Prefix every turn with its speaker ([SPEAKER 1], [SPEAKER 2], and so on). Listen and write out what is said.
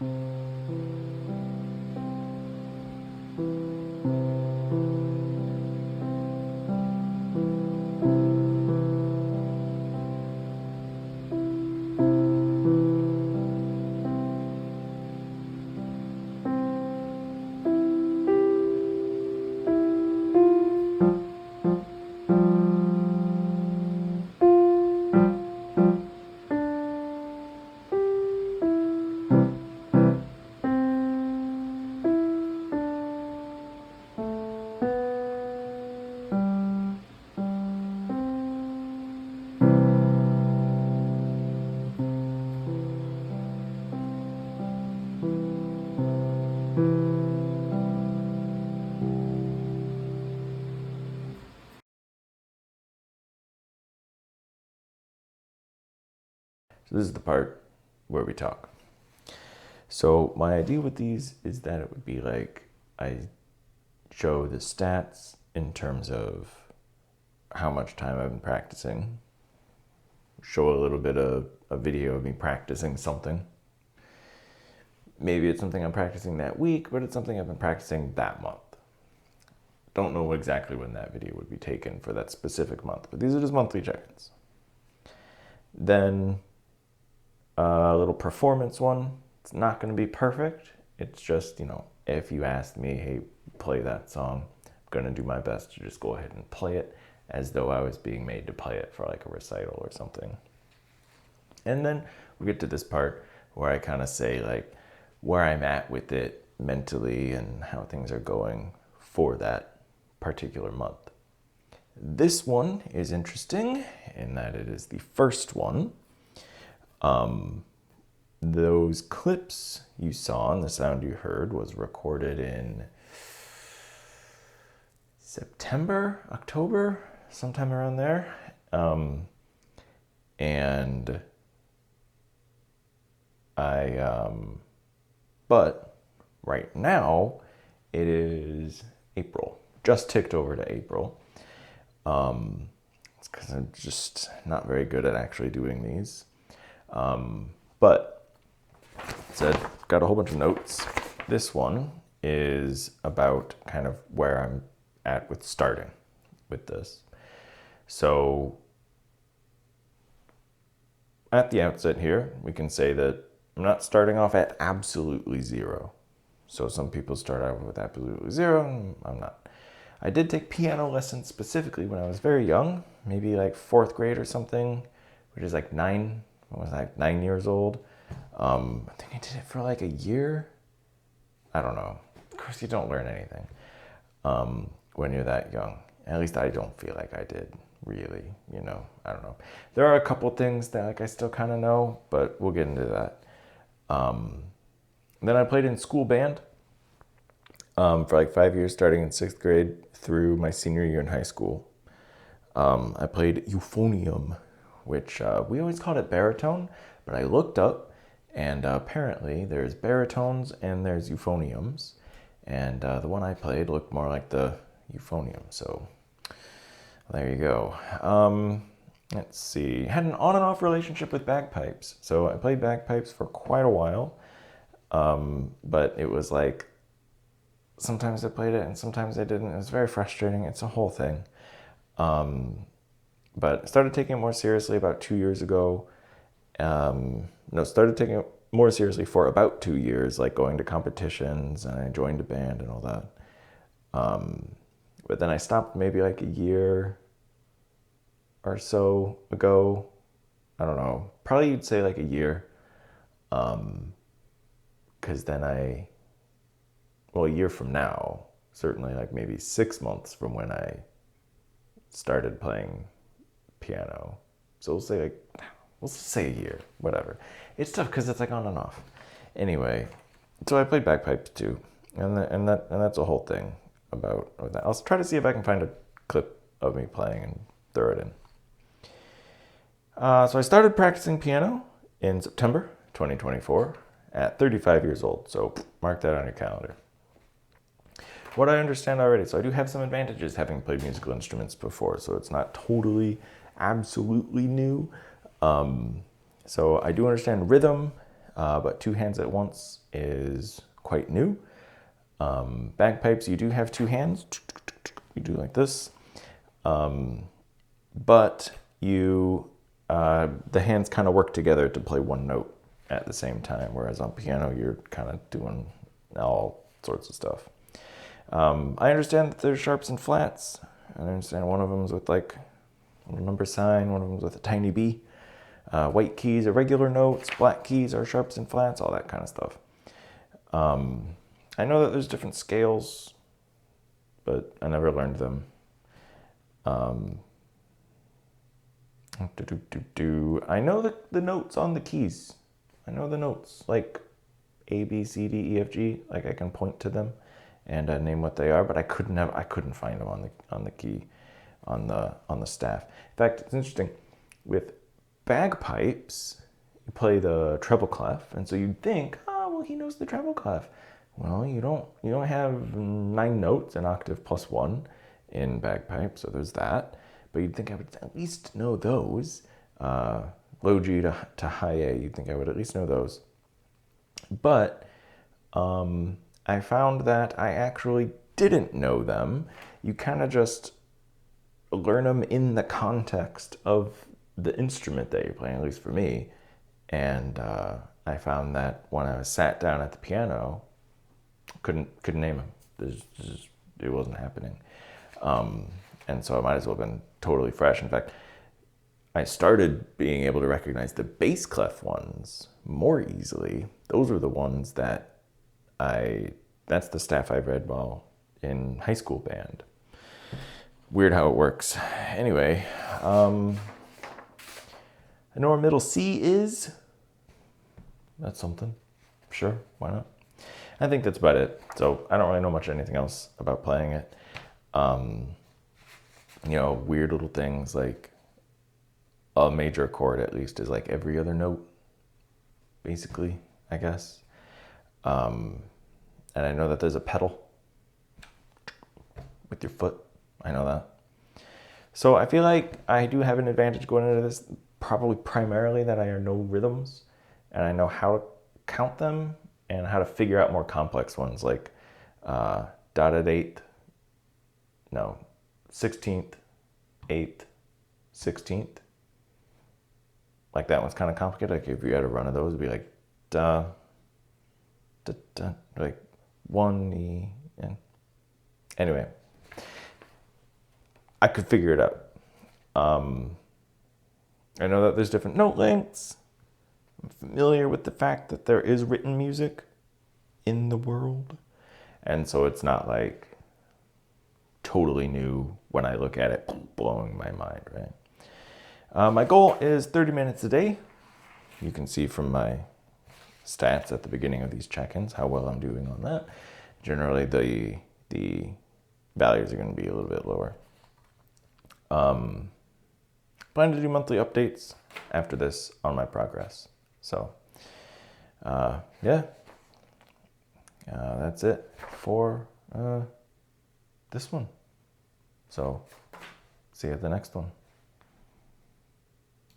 [SPEAKER 1] So this is the part where we talk. So my idea with these is that it would be like I show the stats in terms of how much time I've been practicing, show a little bit of a video of me practicing something. Maybe it's something I'm practicing that week, but it's something I've been practicing that month. Don't know exactly when that video would be taken for that specific month, but these are just monthly check-ins. Then a little performance one. It's not going to be perfect. It's just, if you asked me, hey, play that song, I'm going to do my best to just go ahead and play it as though I was being made to play it for like a recital or something. And then we get to this part where I kind of say like where I'm at with it mentally and how things are going for that particular month. This one is interesting in that it is the first one. Those clips you saw and the sound you heard was recorded in September, October, sometime around there. But right now it is April, just ticked over to April. It's because I'm just not very good at actually doing these. But said, got a whole bunch of notes. This one is about kind of where I'm at with starting with this. So at the outset here, we can say that I'm not starting off at absolutely zero. So some people start out with absolutely zero, and I'm not. I did take piano lessons specifically when I was very young, maybe like 4th grade or something, which is like 9 years old. I think I did it for like a year. I don't know. Of course, you don't learn anything when you're that young. At least I don't feel like I did, really. I don't know. There are a couple things that like I still kind of know, but we'll get into that. Then I played in school band for like 5 years, starting in 6th grade through my senior year in high school. I played euphonium, which we always called it baritone, but I looked up and apparently there's baritones and there's euphoniums. And the one I played looked more like the euphonium. So there you go. Let's see. Had an on and off relationship with bagpipes. So I played bagpipes for quite a while. But it was like sometimes I played it and sometimes I didn't. It was very frustrating. It's a whole thing. But I started taking it more seriously about 2 years ago. Started taking it more seriously for about 2 years, like going to competitions, and I joined a band and all that. But then I stopped maybe like a year or so ago. I don't know. Probably you'd say like a year. Because then a year from now, certainly like maybe 6 months from when I started playing piano. So we'll say a year, whatever. It's tough because it's like on and off. Anyway, so I played bagpipes too, and that's a whole thing about that. I'll try to see if I can find a clip of me playing and throw it in. So I started practicing piano in September 2024 at 35 years old. So mark that on your calendar. What I understand already, so I do have some advantages having played musical instruments before, so it's not totally, absolutely new. So I do understand rhythm. but two hands at once is quite new. Bagpipes, you do have two hands. You do like this. But the hands kind of work together to play one note at the same time, whereas on piano, you're kind of doing all sorts of stuff. I understand that there's sharps and flats. I understand one of them's with like a number sign, one of them's with a tiny B. White keys are regular notes, black keys are sharps and flats, all that kind of stuff. I know that there's different scales, but I never learned them. I know the notes on the keys. I know the notes, like A, B, C, D, E, F, G. Like I can point to them and name what they are, but I couldn't find them on the key, on the staff. In fact, it's interesting. With bagpipes, you play the treble clef, and so you'd think, oh, well, he knows the treble clef. Well, you don't have 9 notes, an octave plus 1 in bagpipes, so there's that. But you'd think I would at least know those. Low G to high A, you'd think I would at least know those. But I found that I actually didn't know them. You kind of just learn them in the context of the instrument that you're playing, at least for me. And I found that when I was sat down at the piano, couldn't name them. It wasn't happening. And so I might as well have been totally fresh. In fact, I started being able to recognize the bass clef ones more easily. Those were the ones that's the staff I read while in high school band. Weird how it works. Anyway, I know where middle C is. That's something. Sure, why not? I think that's about it. So I don't really know much anything else about playing it. Weird little things like a major chord at least is like every other note, basically, I guess. And I know that there's a pedal with your foot. I know that. So I feel like I do have an advantage going into this, probably primarily that I know rhythms and I know how to count them and how to figure out more complex ones like dotted 8th, 16th, 8th, 16th. Like that one's kind of complicated. Like if you had a run of those, it'd be like da, da, da, like 1 E. And anyway, I could figure it out. I know that there's different note lengths. I'm familiar with the fact that there is written music in the world. And so it's not like totally new when I look at it, blowing my mind, right? My goal is 30 minutes a day. You can see from my stats at the beginning of these check-ins how well I'm doing on that. Generally, the values are going to be a little bit lower. Plan to do monthly updates after this on my progress. So, that's it for this one. So, see you at the next one.